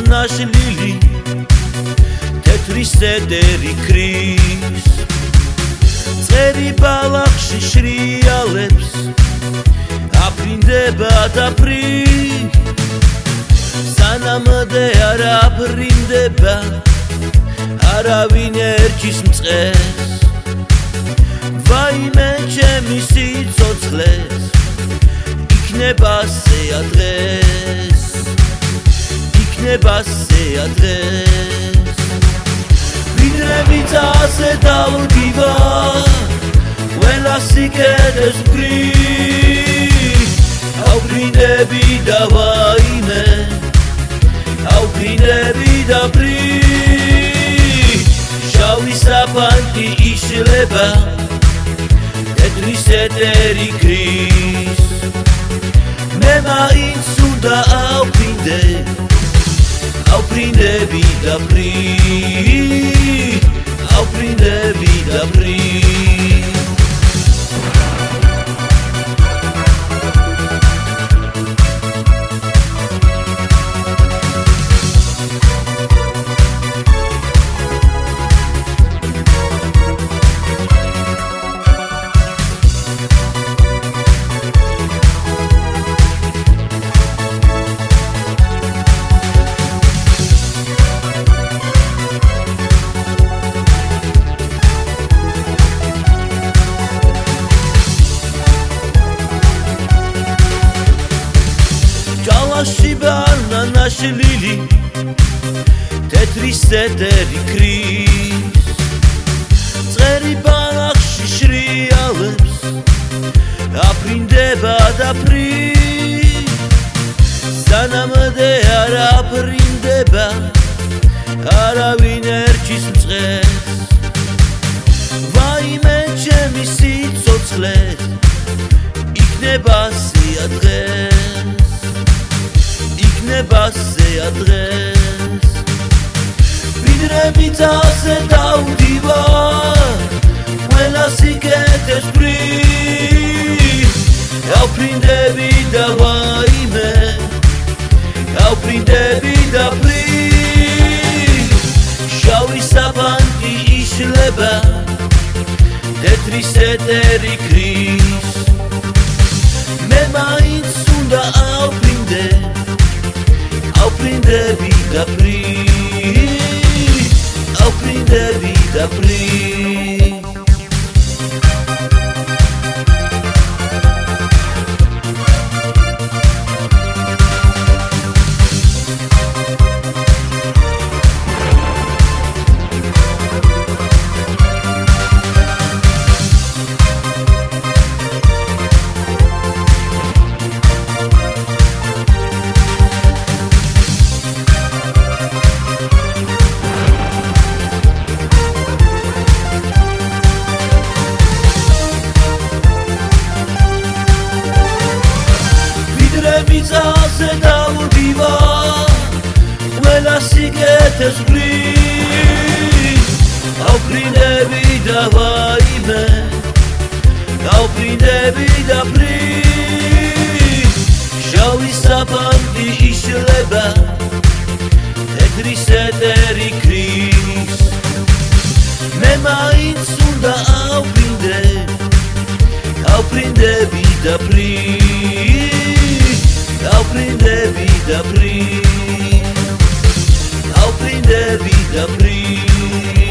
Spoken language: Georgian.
ნაშლილი თეთრი სედერი ქრის წერი ბალახში შრიალებს აფრინდება და ფრის სანამდე არ აფრინდება არავინ ერჩის მწყეს ვაიმე ჩემი სიცოცხლეს იქნება seadრეს იქნება seadრეს ვიდრე მიწაზე დავდივა ყველა სიკეთეს ვკრის ავფრინდები და ვაიმე ავფრინდები და ვკრის შავი საფანტი იშლება თეთრი სედერი ქრის მე მაინც უნდა ავფრინდები და ვკრის ავფრინდები და ვკრის შიბანა ნაშლილი თეთრი სედერი ქრის წერი ბალახში შრიალებს აფრინდება და ფრის სანამდე არ აფრინდება არავინ ერჩის მწყეს ვაიმე ჩემი სიცოცხლეს იქნება seadრეს იქნება seadრეს ვიდრე მიწაზე დავდივა ყველა სიკეთეს ვკრის ავფრინდები და ვაიმე ავფრინდები და ვკრის შავი საფანტი იშლება თეთრი სედერი ქრის მე მაინც უნდა ავფრინდები და ვკრის ავფრინდები და ვკრის მიწაზე დავდივა ყველა სიკეთეს ვკრის ავფრინდები და ვაიმე ავფრინდები და ვკრის შავი საფანტი იშლება თეთრი სედერი ქრის მე მაინც უნდა ავფრინდები და ვკრის ავფრინდები და ვკრის ავფრინდები და ვკრის